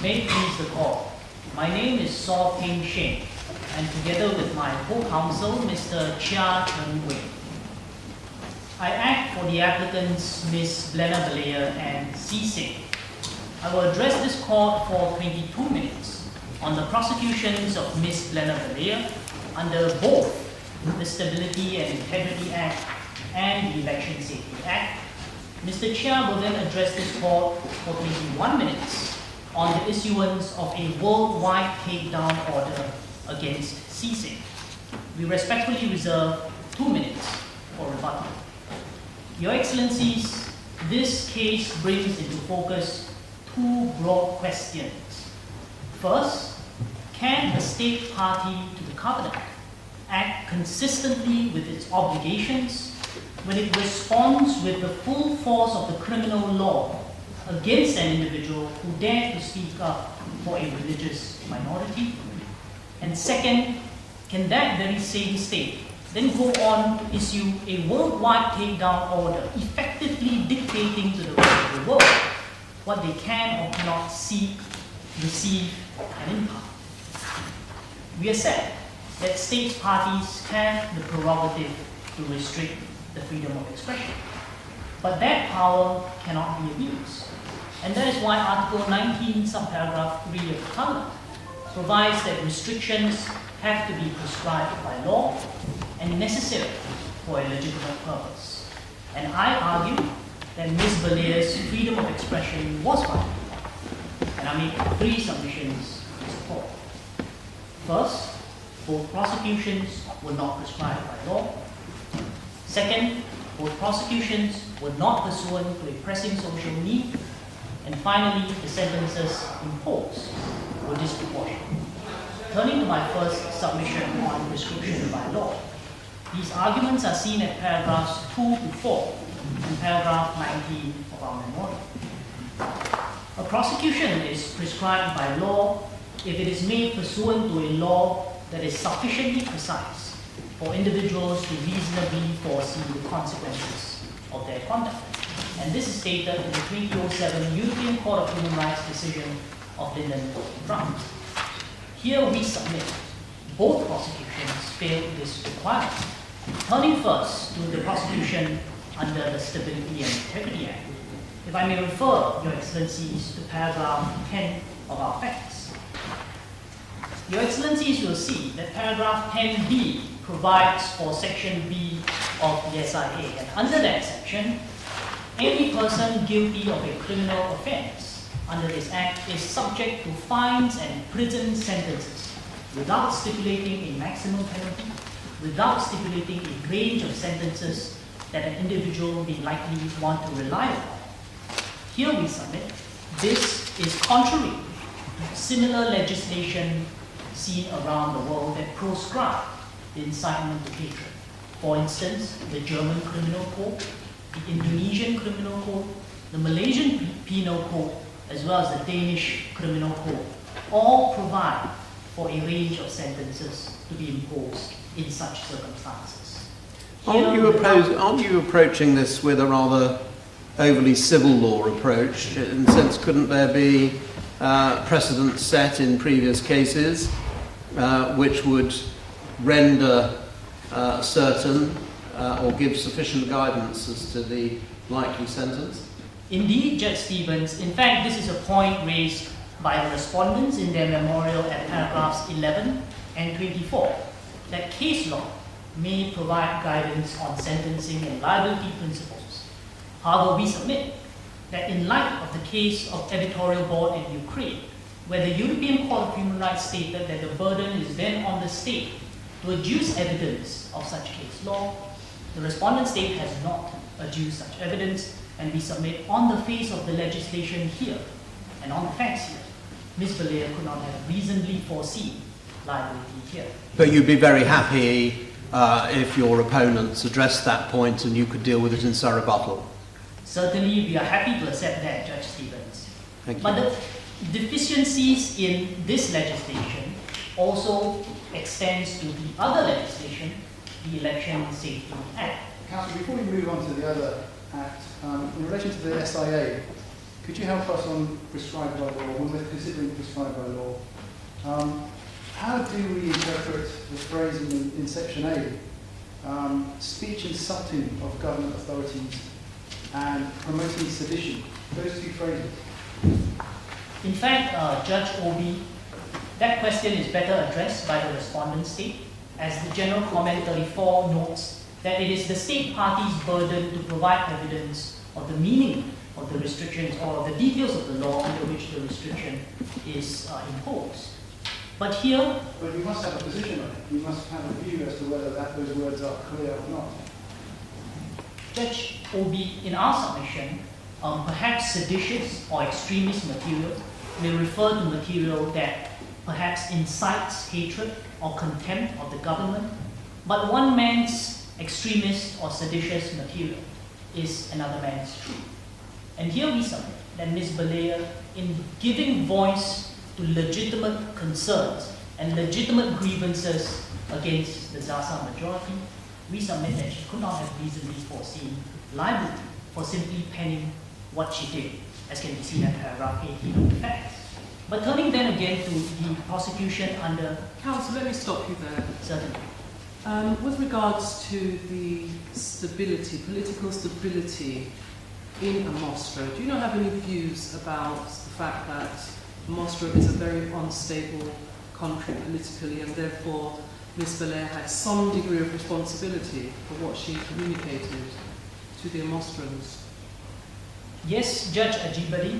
May it please the court. My name is Saw Ping Sheng, and together with my co-counsel, Mr. Chia Chen Wei, I act for the applicants Ms. Blenna Balea and C. Singh. I will address this court for 22 minutes on the prosecutions of Ms. Blenna Balea under both the Stability and Integrity Act and the Election Safety Act. Mr. Chia will then address this court for 21 minutes on the issuance of a worldwide takedown order against C. Singh. We respectfully reserve 2 minutes for rebuttal. Your Excellencies, this case brings into focus two broad questions. First, can a state party to the covenant act consistently with its obligations when it responds with the full force of the criminal law against an individual who dared to speak up for a religious minority? And second, can that very same state then go on to issue a worldwide takedown order, effectively dictating to the rest of the world what they can or cannot seek, receive, and impart? We accept that state parties have the prerogative to restrict the freedom of expression, but that power cannot be abused. And that is why Article 19, subparagraph 3 of the Covenant provides that restrictions have to be prescribed by law and necessary for a legitimate purpose. And I argue that Ms. Balea's freedom of expression was violated, and I make 3 submissions to support. First, both prosecutions were not prescribed by law. Second, both prosecutions were not pursuant to a pressing social need. And finally, the sentences imposed were disproportionate. Turning to my first submission on prescription by law, these arguments are seen at paragraphs 2 to 4 and paragraph 19 of our memorial. A prosecution is prescribed by law if it is made pursuant to a law that is sufficiently precise for individuals to reasonably foresee the consequences of their conduct. And this is stated in the 2007 European Court of Human Rights decision of Linden v. Brown. Here we submit both prosecutions failed this requirement. Turning first to the prosecution under the Stability and Integrity Act, if I may refer Your Excellencies to paragraph 10 of our facts. Your Excellencies will see that paragraph 10b provides for section B of the SIA, and under that section, any person guilty of a criminal offense under this act is subject to fines and prison sentences without stipulating a maximum penalty, without stipulating a range of sentences that an individual may likely want to rely upon. Here we submit this is contrary to similar legislation seen around the world that proscribe the incitement to hatred. For instance, the German Criminal Code, the Indonesian Criminal Code, the Malaysian Penal Code, as well as the Danish Criminal Code, all provide for a range of sentences to be imposed in such circumstances. Aren't you approaching this with a rather overly civil law approach? In a sense, couldn't there be precedents set in previous cases which would render certain or give sufficient guidance as to the likely sentence? Indeed, Judge Stevens. In fact, this is a point raised by the respondents in their memorial at paragraphs 11 and 24, that case law may provide guidance on sentencing and liability principles. However, we submit that in light of the case of editorial board in Ukraine, where the European Court of Human Rights stated that the burden is then on the state to adduce evidence of such case law, the respondent state has not adduced such evidence, and we submit on the face of the legislation here and on the facts here, Ms. Balea could not have reasonably foreseen liability here. But you'd be very happy if your opponents addressed that point and you could deal with it in surrebuttal? Certainly, we are happy to accept that, Judge Stevens. Thank you. But the deficiencies in this legislation also extends to the other legislation, the Election Safety Act. Councillor, before we move on to the other act, in relation to the SIA, Could you help us on prescribed by law, when we're considering prescribed by law? How do we interpret the phrase in Section A, speech insulting of government authorities and promoting sedition? Those two phrases. In fact, Judge Obi, that question is better addressed by the respondent state, as the General Comment 34 notes that it is the state party's burden to provide evidence of the meaning of the restrictions or the details of the law under which the restriction is imposed. But here... But you must have a position on it. You must have a view as to whether those words are clear or not. Judge Obi, in our submission, perhaps seditious or extremist material may refer to material that perhaps incites hatred or contempt of the government, but one man's extremist or seditious material is another man's truth. And here we submit that Ms. Balea, in giving voice to legitimate concerns and legitimate grievances against the Zaza majority, we submit that she could not have reasonably foreseen liability for simply penning what she did, as can be seen in paragraph 18 of the facts. But turning then again to the prosecution under... Counsel, let me stop you there. Certainly. With regards to the stability, political stability in Amostra, do you not have any views about the fact that Amostra is a very unstable country politically, and therefore Ms. Balea had some degree of responsibility for what she communicated to the Amostrans? Yes, Judge Ajibadi.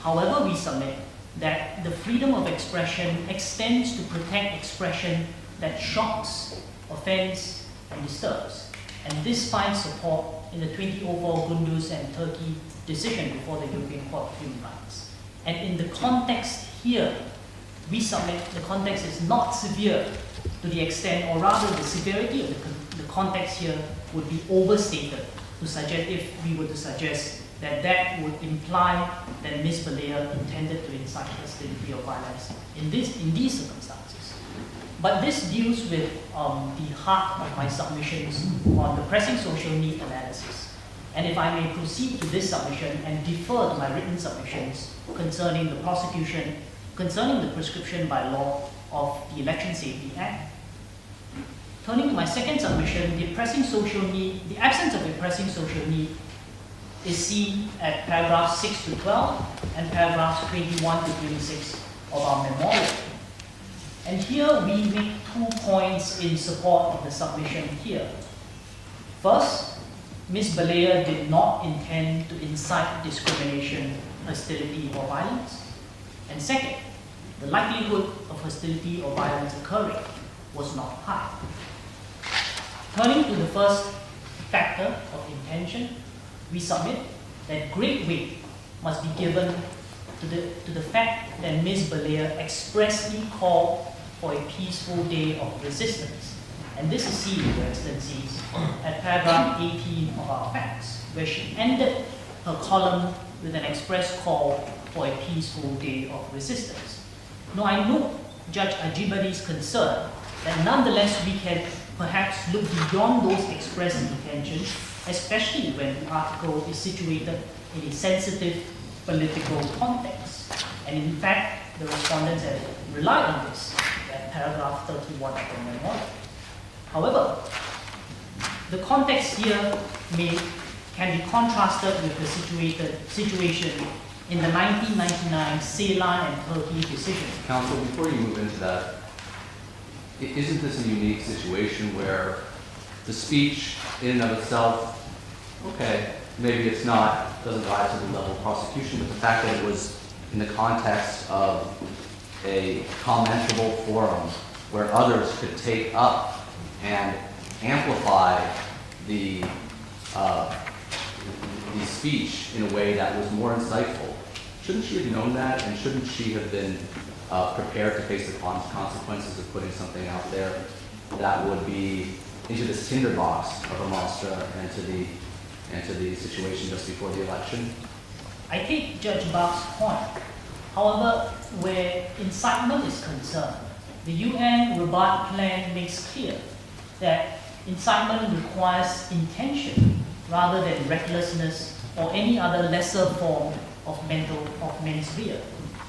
However, we submit that the freedom of expression extends to protect expression that shocks, offends, and disturbs. And this finds support in the 2004 Gunduz and Turkey decision before the European Court of Human Rights. And in the context here, we submit the context is not severe to the extent, or rather the severity of the context here would be overstated to suggest, if we were to suggest that would imply that Ms. Balea intended to incite hostility or violence in these circumstances. But this deals with the heart of my submissions on the pressing social need analysis. And if I may proceed to this submission and defer to my written submissions concerning the prosecution, concerning the prescription by law of the Election Safety Act. Turning to my second submission, the pressing social need, the absence of a pressing social need is seen at paragraphs 6 to 12 and paragraphs 21 to 26 of our memorial. And here we make 2 points in support of the submission here. First, Ms. Balea did not intend to incite discrimination, hostility, or violence. And second, the likelihood of hostility or violence occurring was not high. Turning to the first factor of intention, we submit that great weight must be given to the fact that Ms. Balea expressly called for a peaceful day of resistance. And this is seen, for instance, at paragraph 18 of our facts, where she ended her column with an express call for a peaceful day of resistance. Now, I note Judge Ajibadi's concern that nonetheless we can perhaps look beyond those expressed intentions, especially when the article is situated in a sensitive political context. And in fact, the respondents have relied on this at paragraph 31 of the memorial. However, the context here can be contrasted with the situation in the 1999 Ceylon and Turkey decision. Counsel, before you move into that, isn't this a unique situation where the speech in and of itself, okay, maybe it's not, doesn't rise to the level of prosecution, but the fact that it was in the context of a commentable forum where others could take up and amplify the speech in a way that was more insightful. Shouldn't she have known that, and shouldn't she have been prepared to face the consequences of putting something out there that would be into this tinderbox of Amostra and to the situation just before the election? I take Judge Bach's point. However, where incitement is concerned, the UN Rabat Plan makes clear that incitement requires intention rather than recklessness or any other lesser form of mens rea.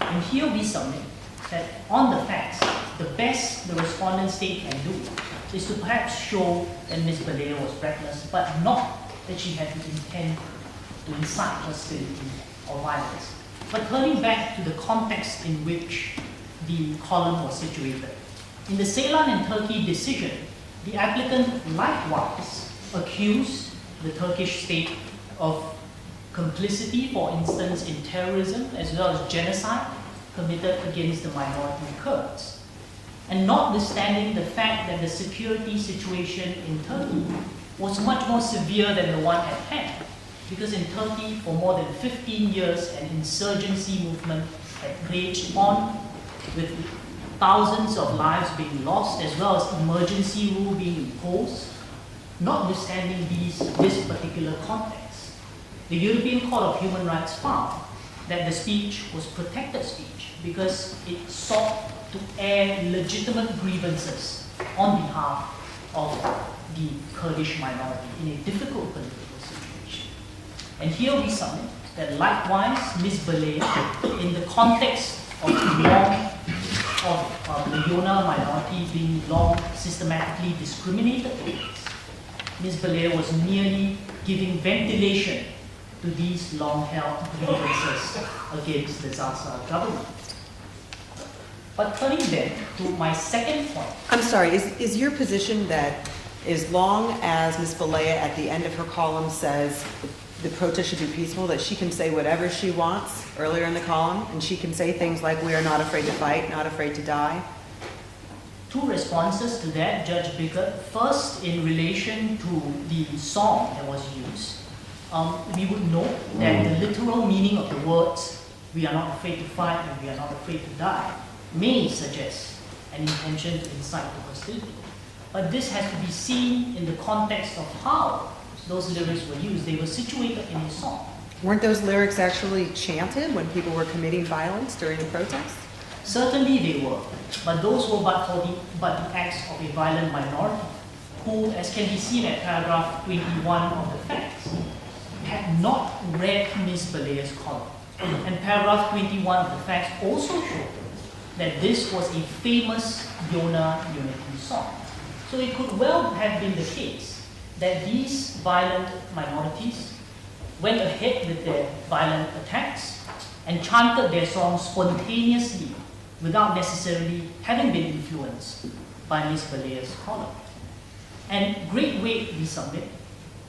And here we submit that on the facts, the best the respondent state can do is to perhaps show that Ms. Balea was reckless, but not that she had the intent to incite hostility or violence. But turning back to the context in which the column was situated. In the Ceylan and Turkey decision, the applicant likewise accused the Turkish state of complicity, for instance, in terrorism as well as genocide committed against the minority Kurds. And notwithstanding the fact that the security situation in Turkey was much more severe than the one at hand, because in Turkey for more than 15 years an insurgency movement had raged on with thousands of lives being lost as well as emergency rule being imposed. Notwithstanding this particular context, the European Court of Human Rights found that the speech was protected speech because it sought to air legitimate grievances on behalf of the Kurdish minority in a difficult political situation. And here we submit that likewise Ms. Balea, in the context of the Yona minority being long systematically discriminated against, Ms. Balea was merely giving ventilation to these long-held grievances against the Zaza government. But turning then to my second point. I'm sorry, is your position that as long as Ms. Balea at the end of her column says the protest should be peaceful, that she can say whatever she wants earlier in the column, and she can say things like, we are not afraid to fight, not afraid to die? Two responses to that, Judge Bickett. First, in relation to the song that was used, we would note that the literal meaning of the words, we are not afraid to fight and we are not afraid to die, may suggest an intention to incite to hostility. But this has to be seen in the context of how those lyrics were used. They were situated in a song. Weren't those lyrics actually chanted when people were committing violence during the protest? Certainly they were, but those were but the acts of a violent minority who, as can be seen at paragraph 21 of the facts, had not read Ms. Balea's column. And paragraph 21 of the facts also showed that this was a famous Yona unity song. So it could well have been the case that these violent minorities went ahead with their violent attacks and chanted their songs spontaneously without necessarily having been influenced by Ms. Balea's column. And great weight, we submit,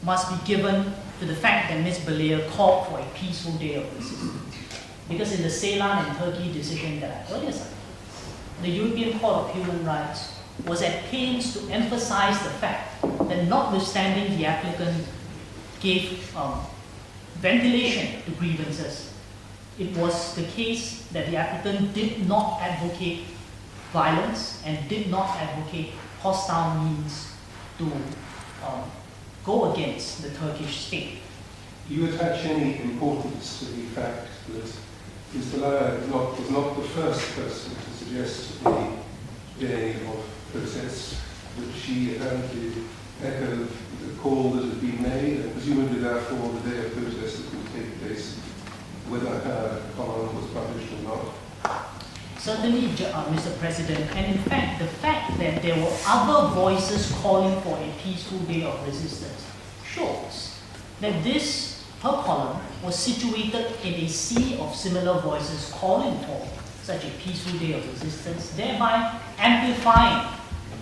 must be given to the fact that Ms. Balea called for a peaceful day of resistance. Because in the Ceylan and Turkey decision that I earlier cited, the European Court of Human Rights was at pains to emphasize the fact that notwithstanding the applicant gave ventilation to grievances, it was the case that the applicant did not advocate violence and did not advocate hostile means to go against the Turkish state. Do you attach any importance to the fact that Ms. Balea was not the first person to suggest the day of protests, that she apparently echoed the call that had been made, and presumably therefore the day of protest that would take place, whether her column was published or not? Certainly, Mr. President, and in fact, the fact that there were other voices calling for a peaceful day of resistance shows that her column was situated in a sea of similar voices calling for such a peaceful day of resistance, thereby amplifying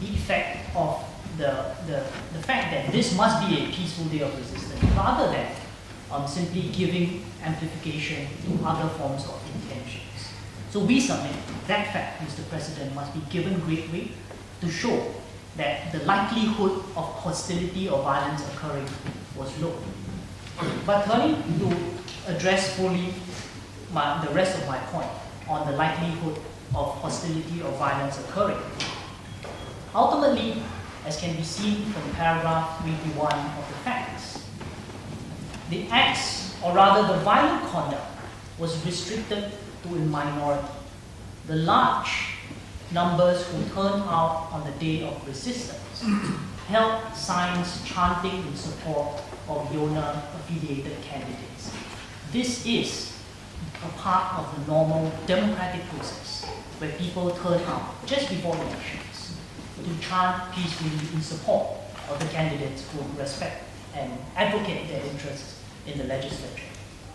the effect of the fact that this must be a peaceful day of resistance, rather than simply giving amplification to other forms of intentions. So we submit that fact, Mr. President, must be given great weight to show that the likelihood of hostility or violence occurring was low. But turning to address fully the rest of my point on the likelihood of hostility or violence occurring. Ultimately, as can be seen from paragraph 21 of the facts, the acts, or rather the violent conduct, was restricted to a minority. The large numbers who turned out on the day of resistance held signs chanting in support of Yona affiliated candidates. This is a part of the normal democratic process where people turn out just before elections to chant peacefully in support of the candidates who respect and advocate their interests in the legislature.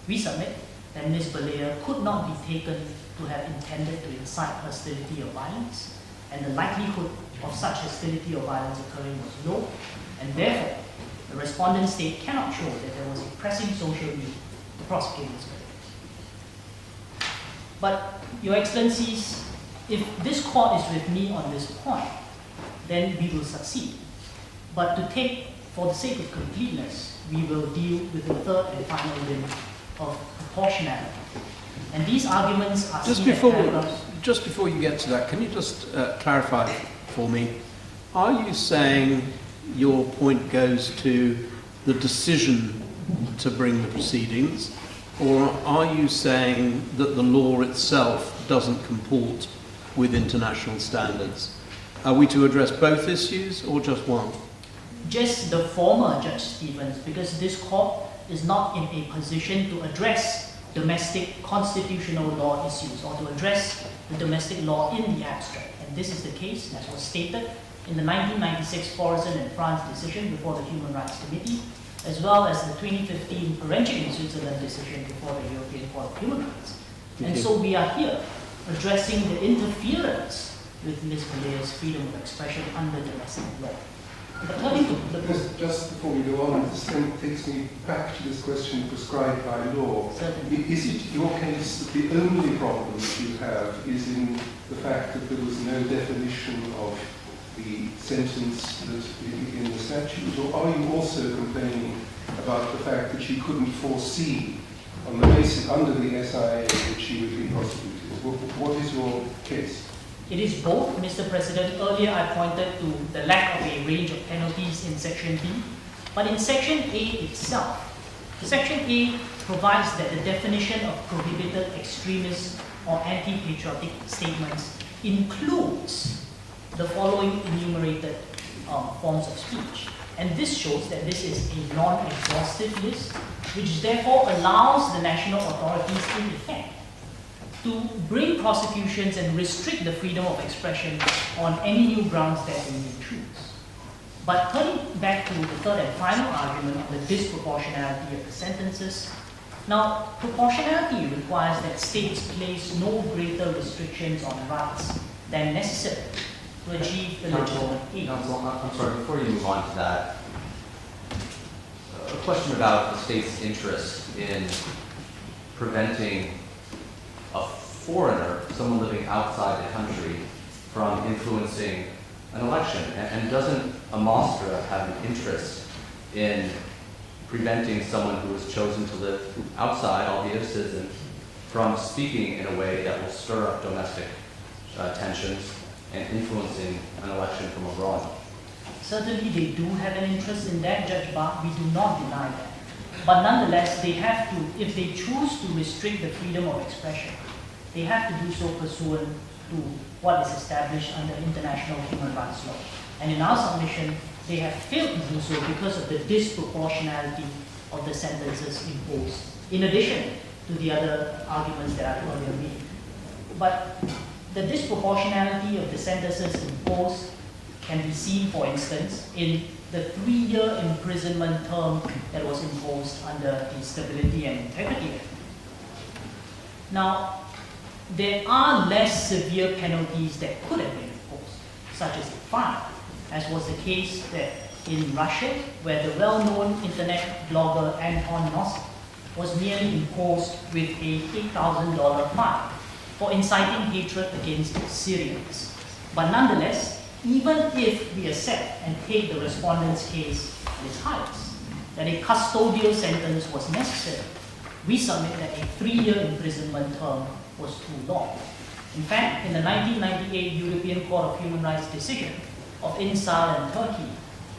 We submit that Ms. Balea could not be taken to have intended to incite hostility or violence, and the likelihood of such hostility or violence occurring was low, and therefore the respondent state cannot show that there was a pressing social need to prosecute Ms. Balea. But, Your Excellencies, if this court is with me on this point, then we will succeed. But for the sake of completeness, we will deal with the third and final limit of proportionality. And these arguments are Just before you get to that, can you just clarify for me? Are you saying your point goes to the decision to bring the proceedings, or are you saying that the law itself doesn't comport with international standards? Are we to address both issues or just one? Just the former, Judge Stevens, because this court is not in a position to address domestic constitutional law issues or to address the domestic law in the abstract. And this is the case, as was stated in the 1996 Forison and France decision before the Human Rights Committee, as well as the 2015 Forensic in Switzerland decision before the European Court of Human Rights. And so we are here addressing the interference with Ms. Balea's freedom of expression under domestic law. But turning to the Just before we go on, this then takes me back to this question prescribed by law. Certainly. Is it your case that the only problem that you have is in the fact that there was no definition of the sentence that in the statute, or are you also complaining about the fact that you couldn't foresee on the basis under the SIA that she would be prosecuted? What is your case? It is both, Mr. President. Earlier I pointed to the lack of a range of penalties in Section B, but in Section A itself, Section A provides that the definition of prohibited extremist or anti-patriotic statements includes the following enumerated forms of speech. And this shows that this is a non-exhaustive list, which therefore allows the national authorities in effect to bring prosecutions and restrict the freedom of expression on any new grounds that they may choose. But turning back to the third and final argument on the disproportionality of the sentences, now proportionality requires that states place no greater restrictions on rights than necessary to achieve the legitimate aims. Counsel, I'm sorry, before you move on to that, a question about the state's interest in preventing a foreigner, someone living outside the country, from influencing an election. And doesn't a Mostra have an interest in preventing someone who has chosen to live outside, albeit a citizen, from speaking in a way that will stir up domestic tensions and influencing an election from abroad? Certainly they do have an interest in that, Judge Barr. We do not deny that. But nonetheless, they have to, if they choose to restrict the freedom of expression, they have to do so pursuant to what is established under international human rights law. And in our submission, they have failed to do so because of the disproportionality of the sentences imposed, in addition to the other arguments that I earlier made. But the disproportionality of the sentences imposed can be seen, for instance, in the 3-year imprisonment term that was imposed under the Stability and Integrity Act. Now, there are less severe penalties that could have been imposed, such as a fine, as was the case that in Russia, where the well-known internet blogger Anton Nosik was merely imposed with a $8,000 fine for inciting hatred against Syrians. But nonetheless, even if we accept and take the respondent's case at its highest, that a custodial sentence was necessary, we submit that a 3-year imprisonment term was too long. In fact, in the 1998 European Court of Human Rights decision of Ünsal and Turkey,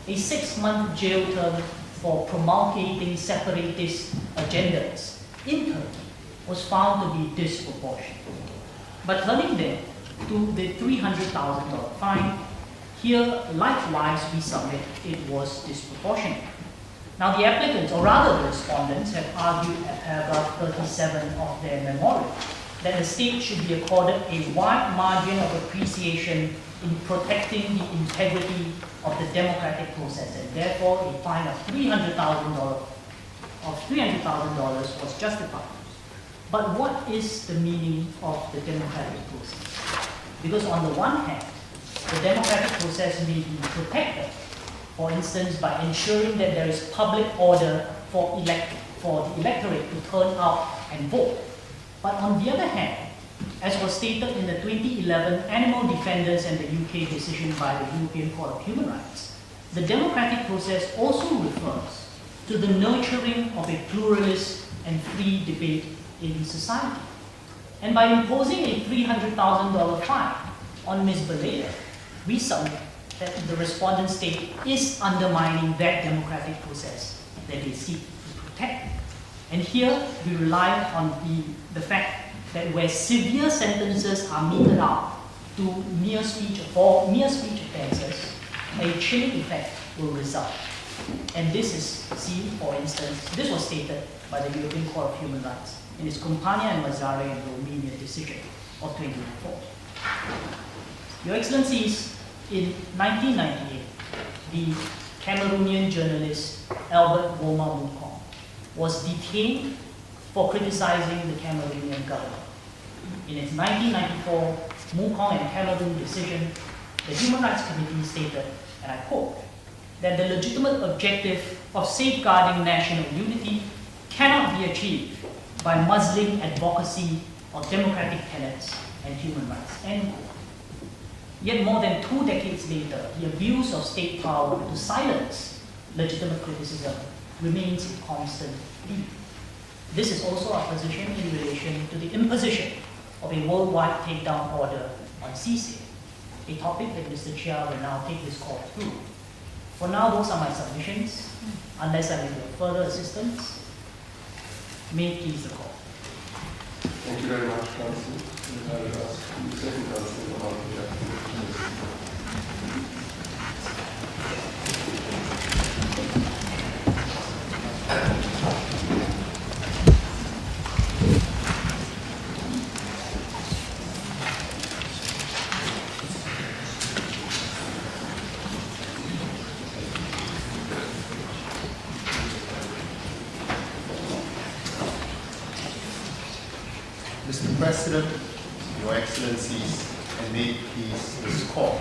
a 6-month jail term for promulgating separatist agendas in Turkey was found to be disproportionate. But turning then to the $300,000 fine, here likewise we submit it was disproportionate. Now, the applicants, or rather the respondents, have argued at paragraph 37 of their memorial that the state should be accorded a wide margin of appreciation in protecting the integrity of the democratic process, and therefore a fine of $300,000 was justified. But what is the meaning of the democratic process? Because on the one hand, the democratic process may be protected, for instance, by ensuring that there is public order for the electorate to turn out and vote. But on the other hand, as was stated in the 2011 Animal Defenders and the UK decision by the European Court of Human Rights, the democratic process also refers to the nurturing of a pluralist and free debate in society. And by imposing a $300,000 fine on Ms. Balea, we submit that the respondent state is undermining that democratic process that they seek to protect. And here we rely on the fact that where severe sentences are meted out to mere speech offences, a chilling effect will result. And this is seen, for instance, this was stated by the European Court of Human Rights in its Campania and Mazzare and Romania decision of 2004. Your Excellencies, in 1998, the Cameroonian journalist Albert Boma Mukong was detained for criticizing the Cameroonian government. In its 1994 Mukong and Cameroon decision, the Human Rights Committee stated, and I quote, that the legitimate objective of safeguarding national unity cannot be achieved by muzzling advocacy of democratic tenets and human rights, end quote. Yet more than 2 decades later, the abuse of state power to silence legitimate criticism remains a constant theme. This is also our position in relation to the imposition of a worldwide takedown order on CICE, a topic that Mr. Chia will now take this court through. For now, those are my submissions. Unless I may get further assistance, may it please the court. Thank you very much, Counsel. And I will ask the second Counsel about the application. Mr. President, Your Excellencies, and may it please this court.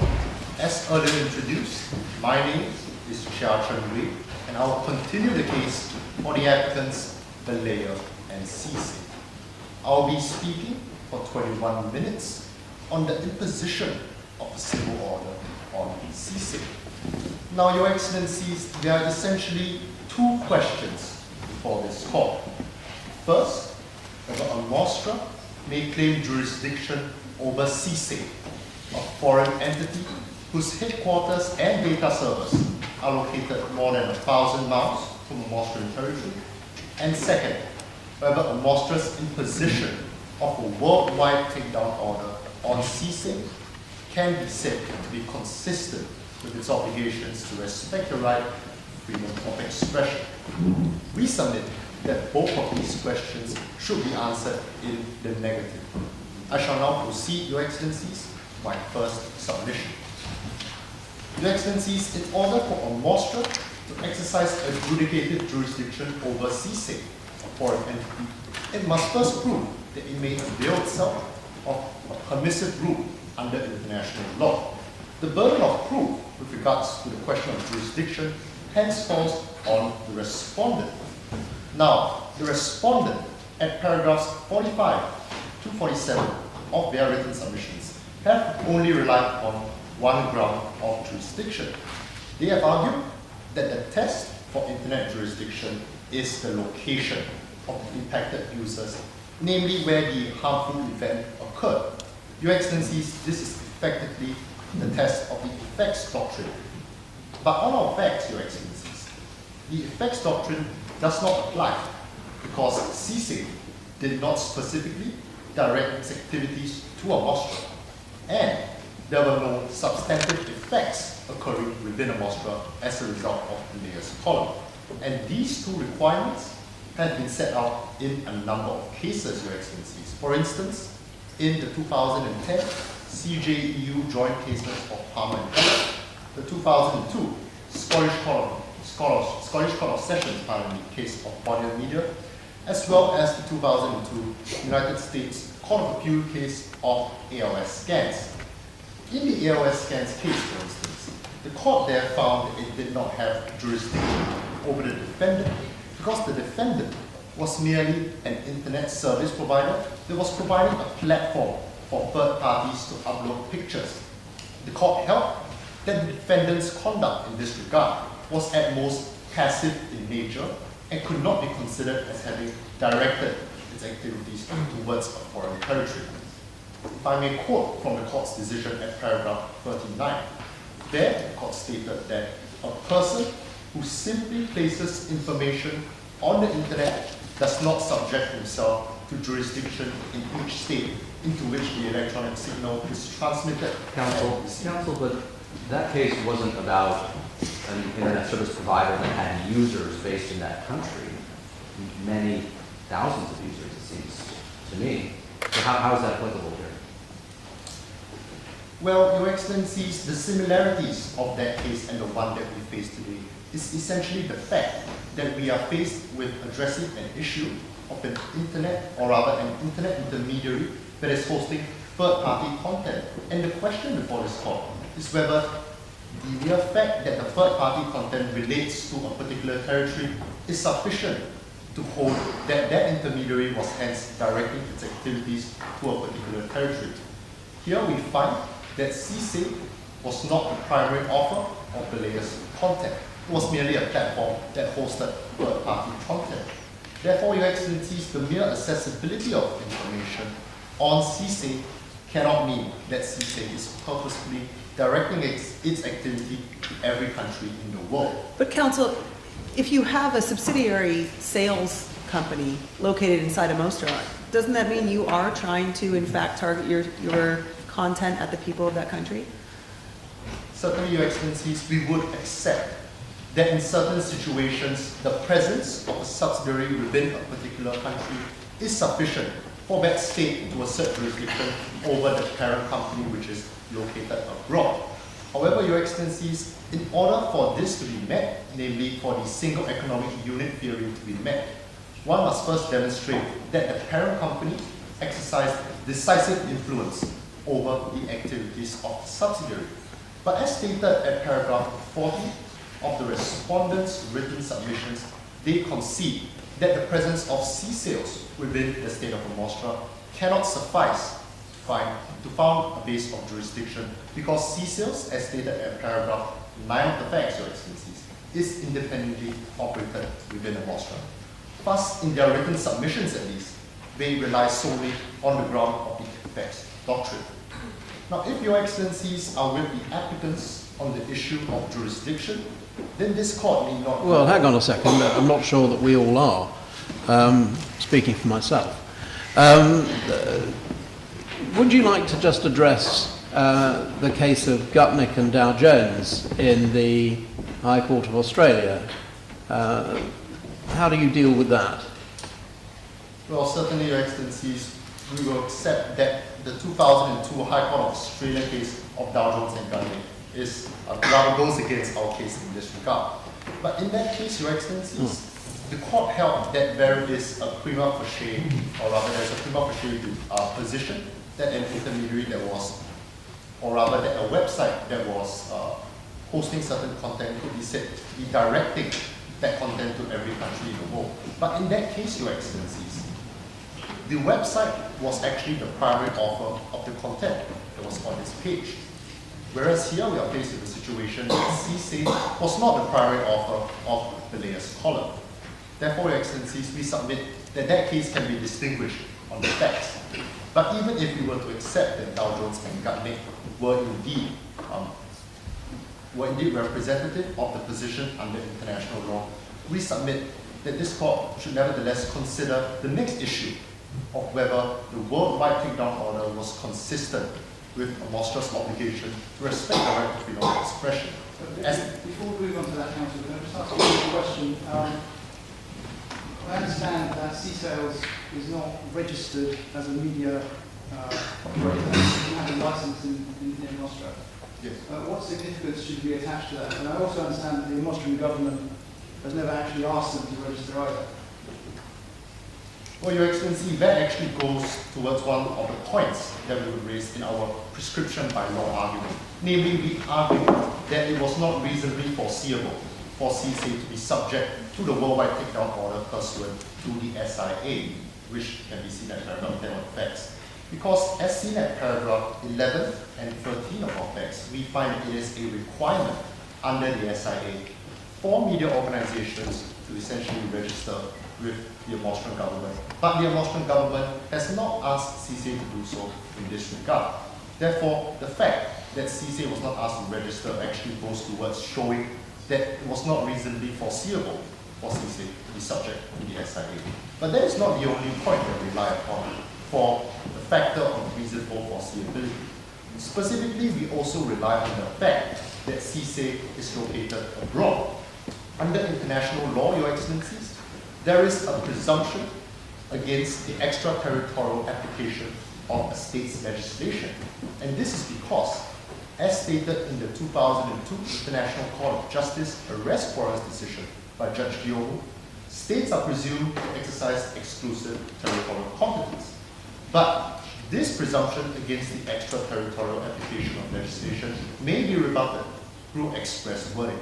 As earlier introduced, my name is Chia Chen Wei, and I will continue the case for the applicants Balea and CICE. I will be speaking for 21 minutes on the imposition of a civil order on CICE. Now, Your Excellencies, there are essentially 2 questions before this court. First, whether a Mostra may claim jurisdiction over CICE, a foreign entity whose headquarters and data servers are located more than 1,000 miles from a Mostrian territory. And second, whether a Mostra's imposition of a worldwide takedown order on CICE can be said to be consistent with its obligations to respect the right to freedom of expression. We submit that both of these questions should be answered in the negative. I shall now proceed, Your Excellencies, to my first submission. Your Excellencies, in order for a Mostra to exercise adjudicated jurisdiction over CICE, a foreign entity, it must first prove that it may avail itself of a permissive rule under international law. The burden of proof with regards to the question of jurisdiction hence falls on the respondent. Now, the respondent at paragraphs 45 to 47 of their written submissions have only relied on one ground of jurisdiction. They have argued that the test for internet jurisdiction is the location of the impacted users, namely where the harmful event occurred. Your Excellencies, this is effectively the test of the effects doctrine. But on our facts, Your Excellencies, the effects doctrine does not apply because CICE did not specifically direct its activities to a Mostra, and there were no substantive effects occurring within a Mostra as a result of Balea's column. And these two requirements have been set out in a number of cases, Your Excellencies. For instance, in the 2010 CJEU joint cases of Palmer and Ellis, the 2002 Scottish Court of Sessions case of Bonnier Media, as well as the 2002 United States Court of Appeal case of ALS Scans. In the ALS Scans case, for instance, the court there found that it did not have jurisdiction over the defendant because the defendant was merely an internet service provider that was providing a platform for third parties to upload pictures. The court held that the defendant's conduct in this regard was at most passive in nature and could not be considered as having directed its activities towards a foreign territory. If I may quote from the court's decision at paragraph 39, there the court stated that a person who simply places information on the internet does not subject himself to jurisdiction in each state into which the electronic signal is transmitted. Counsel, but that case wasn't about an internet service provider that had users based in that country. Many thousands of users, it seems to me. So how is that applicable here? Well, Your Excellencies, the similarities of that case and the one that we face today is essentially the fact that we are faced with addressing an issue of an internet, or rather an internet intermediary that is hosting third-party content. And the question before this court is whether the mere fact that the third-party content relates to a particular territory is sufficient to hold that that intermediary was hence directing its activities to a particular territory. Here we find that CSAID was not the primary author of the latest content. It was merely a platform that hosted third-party content. Therefore, Your Excellencies, the mere accessibility of information on CSAID cannot mean that CSAID is purposefully directing its activity to every country in the world. But counsel, if you have a subsidiary sales company located inside of Mostra, doesn't that mean you are trying to, in fact, target your content at the people of that country? Certainly, Your Excellencies, we would accept that in certain situations, the presence of a subsidiary within a particular country is sufficient for that state to assert jurisdiction over the parent company which is located abroad. However, Your Excellencies, in order for this to be met, namely for the single economic unit theory to be met, one must first demonstrate that the parent company exercised decisive influence over the activities of the subsidiary. But as stated at paragraph 40 of the respondent's written submissions, they concede that the presence of sea sales within the state of Mostra cannot suffice to found a base of jurisdiction because sea sales, as stated at paragraph 9 of the facts, Your Excellencies, is independently operated within the Mostra. Thus, in their written submissions at least, they rely solely on the ground of the facts doctrine. Now, if Your Excellencies are with the applicants on the issue of jurisdiction, then this court need not... Well, hang on a second. I'm not sure that we all are, speaking for myself. Would you like to just address the case of Gutnick and Dow Jones in the High Court of Australia? How do you deal with that? Well, certainly, Your Excellencies, we will accept that the 2002 High Court of Australia case of Dow Jones and Gutnick is rather goes against our case in this regard. But in that case, Your Excellencies, the court held that there is a prima facie, or rather there is a prima facie position that an intermediary that was, or rather that a website that was hosting certain content could be said to be directing that content to every country in the world. But in that case, Your Excellencies, the website was actually the primary author of the content that was on its page. Whereas here we are faced with a situation that CSAID was not the primary author of the latest column. Therefore, Your Excellencies, we submit that that case can be distinguished on the facts. But even if we were to accept that Dow Jones and Gutnick were indeed representative of the position under international law, we submit that this court should nevertheless consider the next issue of whether the worldwide takedown order was consistent with a Mostra's obligation to respect the right to freedom of expression. Before we move on to that, Council, can I just ask you a question? I understand that C-Sales is not registered as a media operator. It doesn't have a license in Mostra. Yes. What significance should be attached to that? And I also understand that the Austrian government has never actually asked them to register either. Well, Your Excellency, that actually goes towards one of the points that we would raise in our prescription by law argument. Namely, we argue that it was not reasonably foreseeable for CSA to be subject to the worldwide takedown order pursuant to the SIA, which can be seen at paragraph 10 of the facts. Because as seen at paragraph 11 and 13 of our facts, we find it is a requirement under the SIA for media organizations to essentially register with the Austrian government. But the Austrian government has not asked CSA to do so in this regard. Therefore, the fact that CSA was not asked to register actually goes towards showing that it was not reasonably foreseeable for CSA to be subject to the SIA. But that is not the only point that we rely upon for the factor of reasonable foreseeability. Specifically, we also rely on the fact that CSA is located abroad. Under international law, Your Excellencies, there is a presumption against the extraterritorial application of a state's legislation. And this is because, as stated in the 2002 International Court of Justice arrest warrant decision by Judge Diogo, states are presumed to exercise exclusive territorial competence. But this presumption against the extraterritorial application of legislation may be rebutted through express wording.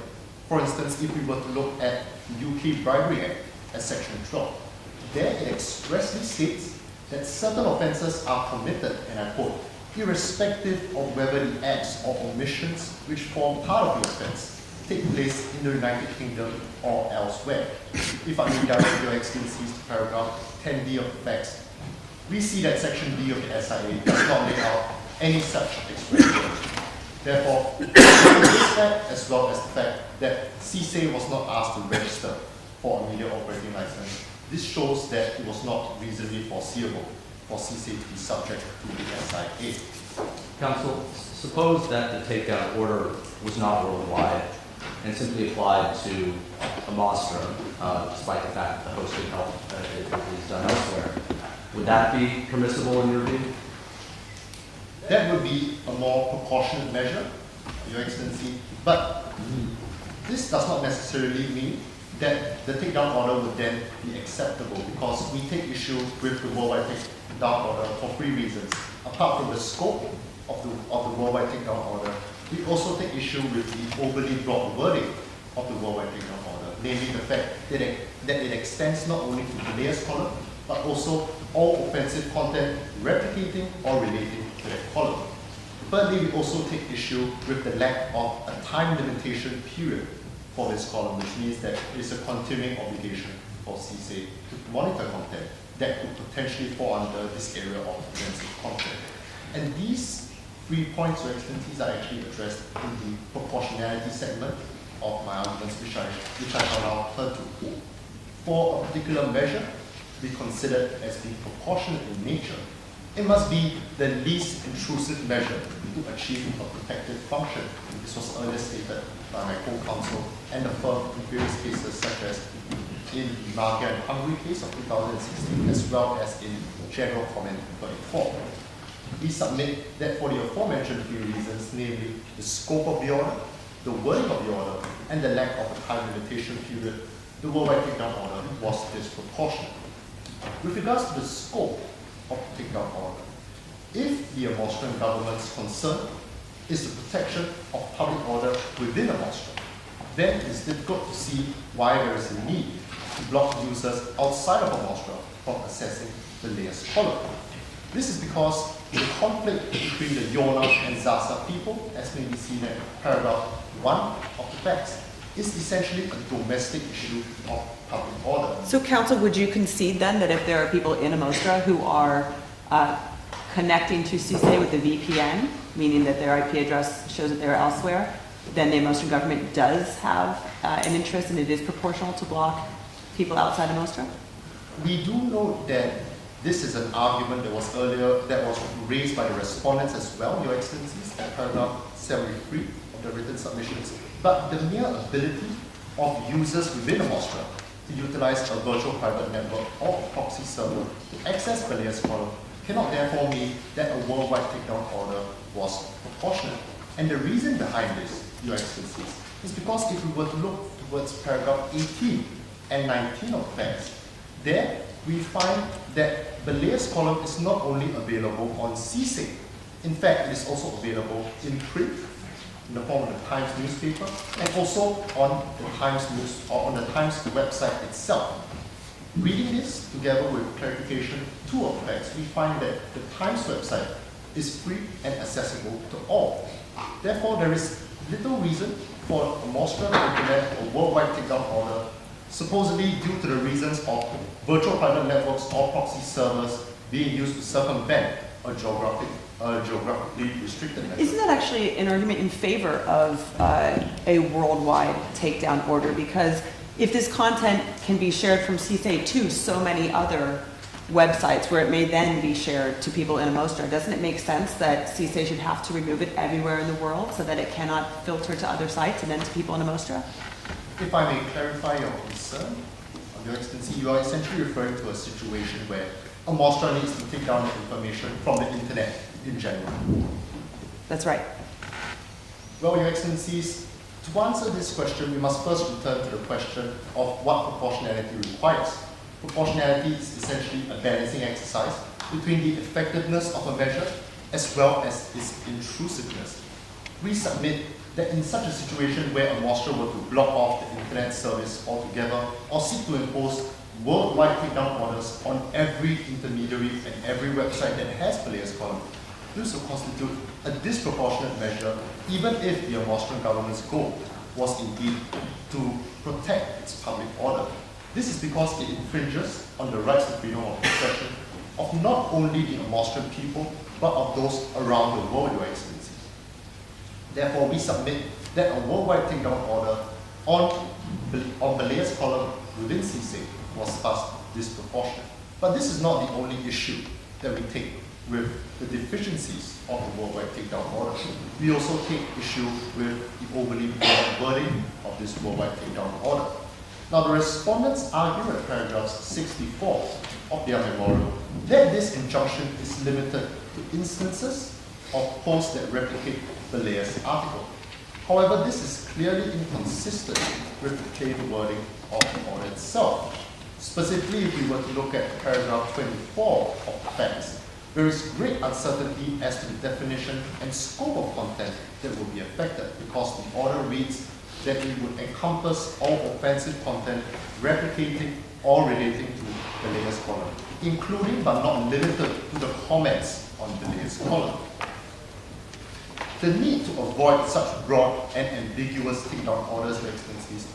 For instance, if we were to look at the UK Bribery Act at Section 12, there it expressly states that certain offences are committed, and I quote, irrespective of whether the acts or omissions which form part of the offence take place in the United Kingdom or elsewhere. If I may direct Your Excellencies to paragraph 10b of the facts, we see that Section B of the SIA does not lay out any such expression. Therefore, this fact, as well as the fact that CSA was not asked to register for a media operating license, this shows that it was not reasonably foreseeable for CSA to be subject to the SIA. Counsel, suppose that the takedown order was not worldwide and simply applied to a Mostra, despite the fact that the hosting help is done elsewhere. Would that be permissible in your view? That would be a more proportionate measure, Your Excellency, but this does not necessarily mean that the takedown order would then be acceptable, because we take issue with the worldwide takedown order for three reasons. Apart from the scope of the worldwide takedown order, we also take issue with the overly broad wording of the worldwide takedown order, namely the fact that it extends not only to the layers column, but also all offensive content replicating or relating to that column. Thirdly, we also take issue with the lack of a time limitation period for this column, which means that it is a continuing obligation for CSA to monitor content that could potentially fall under this area of offensive content. And these 3 points, Your Excellencies, are actually addressed in the proportionality segment of my arguments, which I shall now turn to. For a particular measure to be considered as being proportionate in nature, it must be the least intrusive measure to achieve a protective function. This was earlier stated by my co-counsel and the firm in various cases, such as in the Marga and Hungary case of 2016, as well as in General Comment 34. We submit that for the aforementioned three reasons, namely the scope of the order, the wording of the order, and the lack of a time limitation period, the worldwide takedown order was disproportionate. With regards to the scope of the takedown order, if the Austrian government's concern is the protection of public order within Austria, then it is difficult to see why there is a need to block users outside of Austria from accessing the layers column. This is because the conflict between the Yona and Zaza people, as may be seen in paragraph 1 of the facts, is essentially a domestic issue of public order. So, counsel, would you concede then that if there are people in Amostra who are connecting to CSA with the VPN, meaning that their IP address shows that they're elsewhere, then the Amostran government does have an interest and it is proportional to block people outside Amostra? We do note that This is an argument that was raised by the respondents as well, Your Excellencies, at paragraph 73 of the written submissions. But the mere ability of users within a Mostra to utilize a virtual private network or a proxy server to access Balair's column cannot therefore mean that a worldwide takedown order was proportionate. And the reason behind this, Your Excellencies, is because if we were to look towards paragraph 18 and 19 of FAIRS, there we find that Balair's column is not only available on CSIC, in fact, it is also available in print, in the form of the Times newspaper, and also on the Times news or on the Times website itself. Reading this together with clarification 2 of FAIRS, we find that the Times website is free and accessible to all. Therefore, there is little reason for a Mostra to implement a worldwide takedown order, supposedly due to the reasons of virtual private networks or proxy servers being used to circumvent a geographically restricted network. Isn't that actually an argument in favor of a worldwide takedown order? Because if this content can be shared from CSA to so many other websites where it may then be shared to people in a Mostra, doesn't it make sense that CSA should have to remove it everywhere in the world so that it cannot filter to other sites and then to people in a Mostra? If I may clarify your concern, Your Excellency, you are essentially referring to a situation where a Mostra needs to take down the information from the internet in general. That's right. Well, Your Excellencies, to answer this question, we must first return to the question of what proportionality requires. Proportionality is essentially a balancing exercise between the effectiveness of a measure as well as its intrusiveness. We submit that in such a situation where a Mostra were to block off the internet service altogether or seek to impose worldwide takedown orders on every intermediary and every website that has Balair's column, this will constitute a disproportionate measure even if the Austrian government's goal was indeed to protect its public order. This is because it infringes on the rights to freedom of expression of not only the Austrian people, but of those around the world, Your Excellency. Therefore, we submit that a worldwide takedown order on Balair's column within CSIC was thus disproportionate. But this is not the only issue that we take with the deficiencies of the worldwide takedown order. We also take issue with the overly broad wording of this worldwide takedown order. Now, the respondents argue at paragraph 64 of their memorial that this injunction is limited to instances of posts that replicate Balair's article. However, this is clearly inconsistent with the plain wording of the order itself. Specifically, if we were to look at paragraph 24 of the facts, there is great uncertainty as to the definition and scope of content that will be affected, because the order reads that it would encompass all offensive content replicating or relating to Balair's column, including but not limited to the comments on Balair's column. The need to avoid such broad and ambiguous takedown orders, Your Excellencies,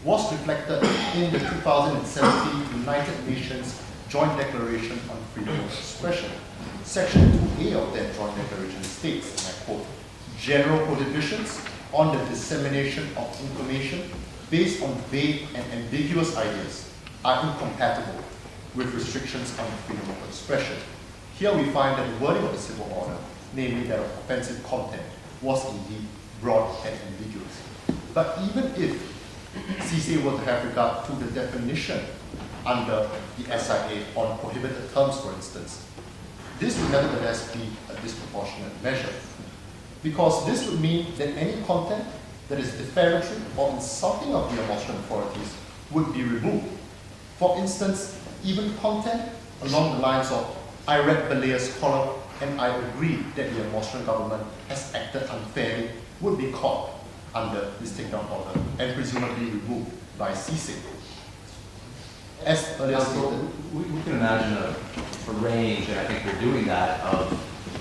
was reflected in the 2017 United Nations Joint Declaration on Freedom of Expression. Section 2A of that Joint Declaration states, and I quote, "General prohibitions on the dissemination of information based on vague and ambiguous ideas are incompatible with restrictions on freedom of expression." Here we find that the wording of the civil order, namely that of offensive content, was indeed broad and ambiguous. But even if CSA were to have regard to the definition under the SIA on prohibited terms, for instance, this would nevertheless be a disproportionate measure, because this would mean that any content that is defamatory or insulting of the Austrian authorities would be removed. For instance, even content along the lines of, "I read Balair's column and I agree that the Austrian government has acted unfairly," would be caught under this takedown order and presumably removed by CSIC. As earlier stated, we can imagine a range, and I think we're doing that, of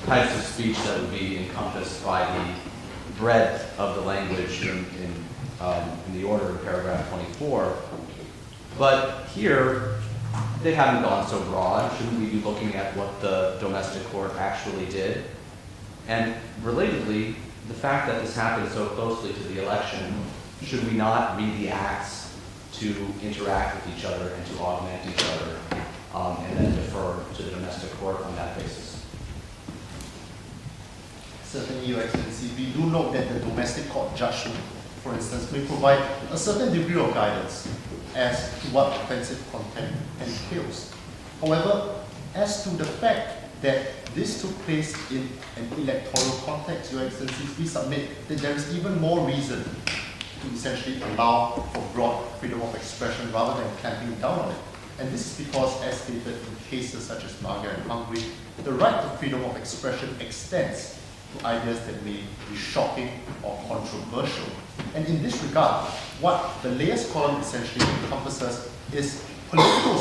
types of speech that would be encompassed by the breadth of the language in the order in paragraph 24. But here, they haven't gone so broad. Shouldn't we be looking at what the domestic court actually did? And relatedly, the fact that this happened so closely to the election, should we not read the acts to interact with each other and to augment each other and then defer to the domestic court on that basis. Certainly, Your Excellency, we do note that the domestic court judgment, for instance, may provide a certain degree of guidance as to what offensive content entails. However, as to the fact that this took place in an electoral context, Your Excellency, we submit that there is even more reason to essentially allow for broad freedom of expression rather than clamping down on it. And this is because, as stated in cases such as Margaret and Hungary, the right to freedom of expression extends to ideas that may be shocking or controversial. And in this regard, what the layers column essentially encompasses is political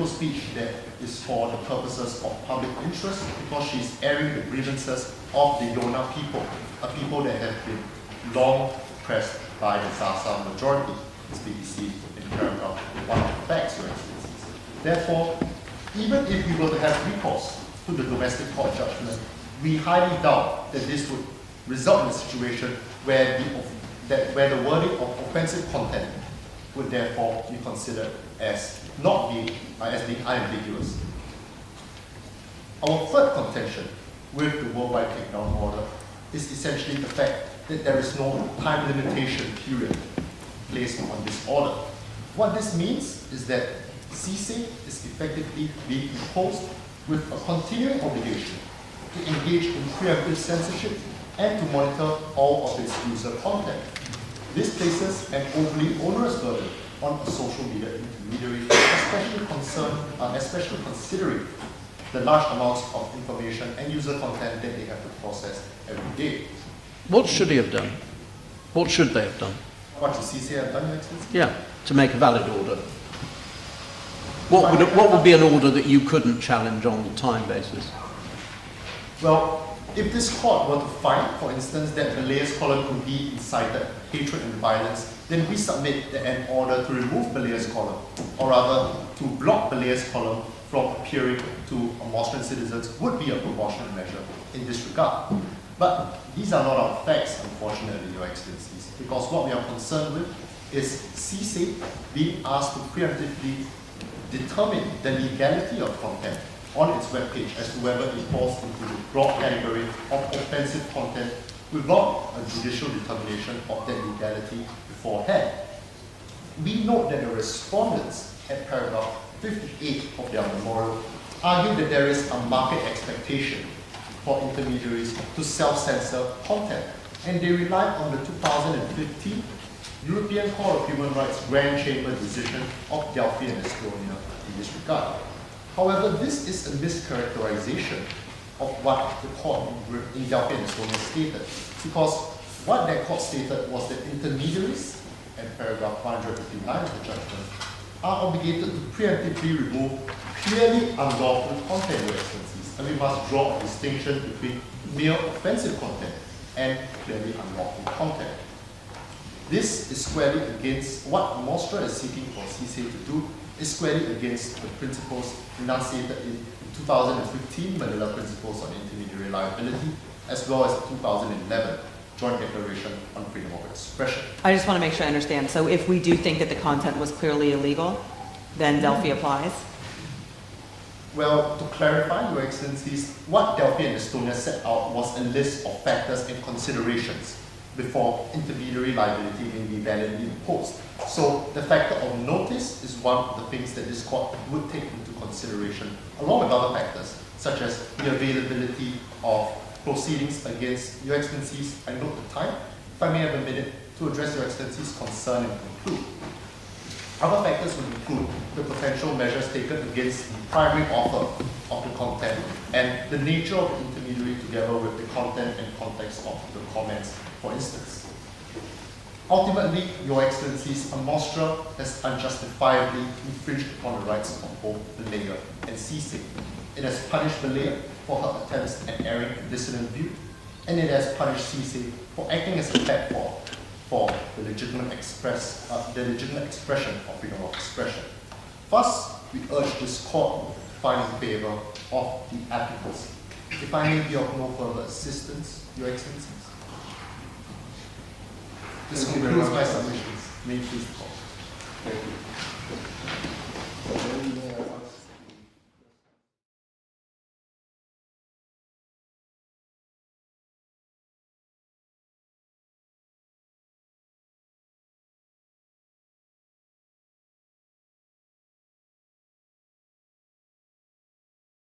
speech that is for the purposes of public interest, because she's airing the grievances of the Yona people, a people that have been long oppressed by the Zaza majority, as BBC in paragraph 1 of the facts, Your Excellencies. Therefore, even if we were to have recourse to the domestic court judgment, we highly doubt that this would result in a situation where the wording of offensive content would therefore be considered as being unambiguous. Our third contention with the worldwide takedown order is essentially the fact that there is no time limitation period placed on this order. What this means is that CICE is effectively being imposed with a continuing obligation to engage in preemptive censorship and to monitor all of its user content. This places an overly onerous burden on a social media intermediary, especially considering the large amounts of information and user content that they have to process every day. What should he have done? What should they have done? What should CICE have done, Your Excellency? Yeah, to make a valid order. What would be an order that you couldn't challenge on the time basis? Well, if this court were to find, for instance, that the layers column could be incited hatred and violence, then we submit that an order to remove the layers column, or rather to block the layers column from appearing to Austrian citizens would be a proportionate measure in this regard. But these are not our facts, unfortunately, Your Excellencies, because what we are concerned with is CICE being asked to preemptively determine the legality of content on its webpage as to whether it falls into the broad category of offensive content without a judicial determination of that legality beforehand. We note that the respondents at paragraph 58 of their memorial argue that there is a market expectation for intermediaries to self-censor content, and they rely on the 2015 European Court of Human Rights Grand Chamber decision of Delphi and Estonia in this regard. However, this is a mischaracterization of what the court in Delphi and Estonia stated, because what that court stated was that intermediaries, at paragraph 159 of the judgment, are obligated to preemptively remove clearly unlawful content, Your Excellencies, and we must draw a distinction between mere offensive content and clearly unlawful content. This is squarely against what Mostra is seeking for CICE to do, is squarely against the principles enunciated in 2015 Manila Principles on Intermediary Liability, as well as the 2011 Joint Declaration on Freedom of Expression. I just want to make sure I understand. So if we do think that the content was clearly illegal, then Delphi applies? Well, to clarify, Your Excellencies, what Delphi and Estonia set out was a list of factors and considerations before intermediary liability may be validly imposed. So the factor of notice is one of the things that this court would take into consideration, along with other factors, such as the availability of proceedings against Your Excellencies. I note the time. If I may have a minute to address Your Excellencies' concern and conclude. Other factors would include the potential measures taken against the primary author of the content and the nature of the intermediary together with the content and context of the comments, for instance. Ultimately, Your Excellencies, a Mostra has unjustifiably infringed upon the rights of both the layer and CICE. It has punished the layer for her attempts at airing a dissident view, and it has punished CICE for acting as a platform for the legitimate expression of freedom of expression. Thus, we urge this court to find in favor of the applicants. If I may be of no further assistance, Your Excellencies. This concludes my submissions. May you please call.